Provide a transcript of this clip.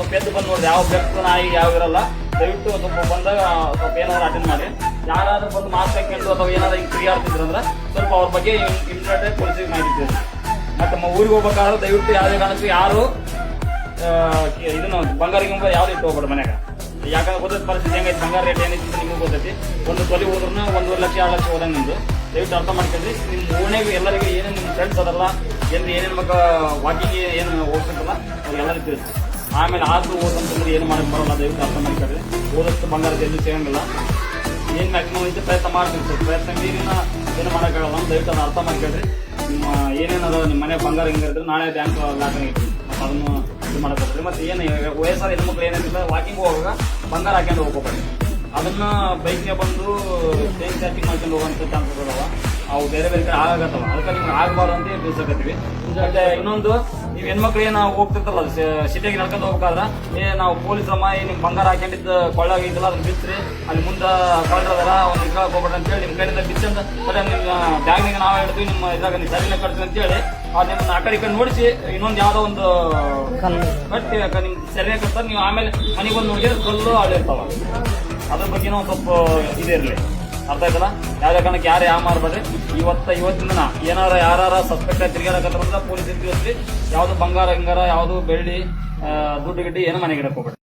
ಸ್ವಲ್ಪ ಎದ್ದು ಬಂದು ನೋಡ್ರಿ, ಯಾವ ಬೆಕ್ಕು ನಾಯಿ ಯಾವ ಇರಲ್ಲ. ದಯವಿಟ್ಟು ಸ್ವಲ್ಪ ಬಂದಾಗ ಸ್ವಲ್ಪ ಏನಾದ್ರು ಅಟೆಂಡ್ ಮಾಡಿ. ಯಾರಾದ್ರೂ ಬಂದು ಮಾಸ್ಕ್ ಹಾಕೊಂಡು ಅಥವಾ ಏನಾದ್ರು ಹಿಂಗೆ ತಿರುಗಾಡ್ತಿದ್ರು ಅಂದ್ರೆ ಸ್ವಲ್ಪ ಅವ್ರ ಬಗ್ಗೆ ಇಮಿಡಿಯೇಟ್ ಪೊಲೀಸಿಗೆ ಮಾಹಿತಿ. ಮತ್ತೆ ನಮ್ಮ ಊರಿಗೆ ಹೋಗ್ಬೇಕಾದ್ರೆ ದಯವಿಟ್ಟು ಯಾವುದೇ ಕಾರಣಕ್ಕೂ ಯಾರು ಇದನ್ನ ಬಂಗಾರ ಗಿಂಗಾರ ಯಾವ್ದು ಇಟ್ಟು ಹೋಗ್ಬೇಡ ಮನ್ಯಾಗ. ಯಾಕಂದ್ರೆ ಗೊತ್ತೈತಿ ಪರಿಸ್ಥಿತಿ ಹೆಂಗೈತಿ, ಬಂಗಾರ ರೇಟ್ ಏನೈತಿ ನಿಮ್ಗೆ ಗೊತ್ತೈತಿ. ಒಂದು ತೊಲೆ ಹೋದ್ರೂ 1 ಲಕ್ಷ 2 ಲಕ್ಷ ಹೋದಂಗೆ ನಿಮ್ದು. ದಯವಿಟ್ಟು ಅರ್ಥ ಮಾಡ್ಕೊಂಡ್ರಿ. ನಿಮ್ಮ ಓಣ್ಯಾಗ ಎಲ್ಲರಿಗೂ ಏನೇನು ನಿಮ್ಮ ಫ್ರೆಂಡ್ಸ್ ಅದಲ್ಲ, ಏನೇನು ಮಗ ವಾಕಿಂಗ್ ಏನು ಹೋಗ್ಬೇಕಲ್ಲ ಅವ್ರು ಎಲ್ಲರಿಗೂ ತಿಳಿಸಿ. ಆಮೇಲೆ ಆದ್ರೂ ಓದಂತಂದ್ರೆ ಏನು ಮಾಡಕ್ಕೆ ಬರೋಲ್ಲ. ದಯವಿಟ್ಟು ಅರ್ಥ ಮಾಡ್ಕೊಂಡ್ರಿ. ಓದಷ್ಟು ಬಂಗಾರದ ಎಲ್ಲೂ ಸಿಗಂಗಿಲ್ಲ. ಏನು ಮ್ಯಾಕ್ಸಿಮಮ್ ಐತೆ ಪ್ರಯತ್ನ ಮಾಡ್ತೀನಿ ಸರ್. ಪ್ರಯತ್ನ ಮೀರಿನ ಏನು ಮಾಡೋಕ್ಕಾಗಲ್ಲ. ದಯವಿಟ್ಟು ಅದನ್ನು ಅರ್ಥ ಮಾಡ್ಕೊಳ್ರಿ. ನಿಮ್ಮ ಏನೇನದ ನಿಮ್ಮ ಮನೆ ಬಂಗಾರ ಹಿಂಗಿದ್ರೆ ನಾಳೆ ಬ್ಯಾಂಕ್ ಲಾಕರ್ ಇಟ್ಟು ಮತ್ತು ಅದನ್ನು ಇದು ಮಾಡಕ್ಕೆ. ಮತ್ತು ಏನು ವಯಸ್ಸಾದ ಹೆಣ್ಮಕ್ಳು ಏನಿಲ್ಲ ವಾಕಿಂಗ್ ಹೋಗುವಾಗ ಬಂಗಾರ ಹಾಕೊಂಡು ಹೋಗ್ಕೋಬೇಡಿ. ಅದನ್ನ ಬೈಕ್ಗೆ ಬಂದು ಚೈನ್ ಚಾರ್ಜಿಂಗ್ ಮಾಡ್ಕೊಂಡು ಹೋಗುವಂಥ ಚಾನ್ಸಸ್ ಅದಾವ. ಅವು ಬೇರೆ ಬೇರೆ ಕಡೆ ಆಗತ್ತವ. ಅದಕ್ಕೆ ನಿಮ್ಗೆ ಆಗಬಾರ್ದು ಅಂತ ತಿಳಿಸಕತ್ತೀವಿ. ಮತ್ತೆ ಇನ್ನೊಂದು, ನೀವು ಹೆಣ್ಮಕ್ಳು ಏನು ಹೋಗ್ತಿರ್ತಲ್ಲ ಸಿಟಿಯಾಗಿ ನಡ್ಕೊಂಡು ಹೋಗ್ಬೇಕಾದ್ರೆ ನಾವು ಪೊಲೀಸಮ್ಮ ನಿಮ್ ಬಂಗಾರ ಹಾಕೊಂಡಿದ್ದ ಕೊಳ್ಳಾಗಿದ್ದಲ್ಲ ಅದನ್ನ ಬಿಚ್ಚರಿ, ಅಲ್ಲಿ ಮುಂದೆ ಕಳ್ಳರದಾರ ಅವ್ನು ಇಟ್ಕೊಳಕ್ ಹೋಗ್ಬೇಡ ಅಂತೇಳಿ ನಿಮ್ಮ ಕಡೆಯಿಂದ ಬಿಚ್ಚಂತ ಸರಿ ನಿಮ್ಮ ಬ್ಯಾಗ್ನಿಗೆ ನಾವು ಹೇಳ್ತೀವಿ, ನಿಮ್ಮ ಇದ್ರಾಗ ನೀವು ಸರಿನ ಕಟ್ತೀವಿ ಅಂತೇಳಿ ನಿಮ್ಮನ್ನ ಆ ಕಡೆ ನೋಡಿಸಿ ಇನ್ನೊಂದು ಯಾವ್ದೋ ಒಂದು ಕಟ್ಟಿ ನಿಮ್ ಸರಿಯಾಗಿ ಕಟ್ತಾರೆ. ನೀವು ಆಮೇಲೆ ಮನೆಗೆ ಬಂದು ನೋಡಿದ್ರೆ ಕಲ್ಲು ಅಳಿರ್ತಾವ. ಅದ್ರ ಬಗ್ಗೆ ನಾವು ಸ್ವಲ್ಪ ಇದಿರಲಿ. ಅರ್ಥ ಆಯ್ತಲ್ಲ? ಯಾವ್ದೇ ಕಾರಣಕ್ಕೆ ಯಾರು ಯಾವ ಮಾರ್ಬೇಡ್ರಿ. ಇವತ್ತಿನ ಏನಾರ ಯಾರು ಸಸ್ಪೆಕ್ಟ್ ಆಗಿ ತಿರ್ಗಾಡಕತ್ತಾರ ಪೊಲೀಸ್ ತಿಳಿಸ್ರಿ. ಯಾವ್ದು ಬಂಗಾರ ಗಿಂಗಾರ ಯಾವ್ದು ಬೆಳ್ಳಿ ದುಡ್ಡು ಗಿಡ್ಡಿ ಏನು ಮನೆಗೆ ಇಡಕ್ ಹೋಗ್ಬೇಡ್ರಿ.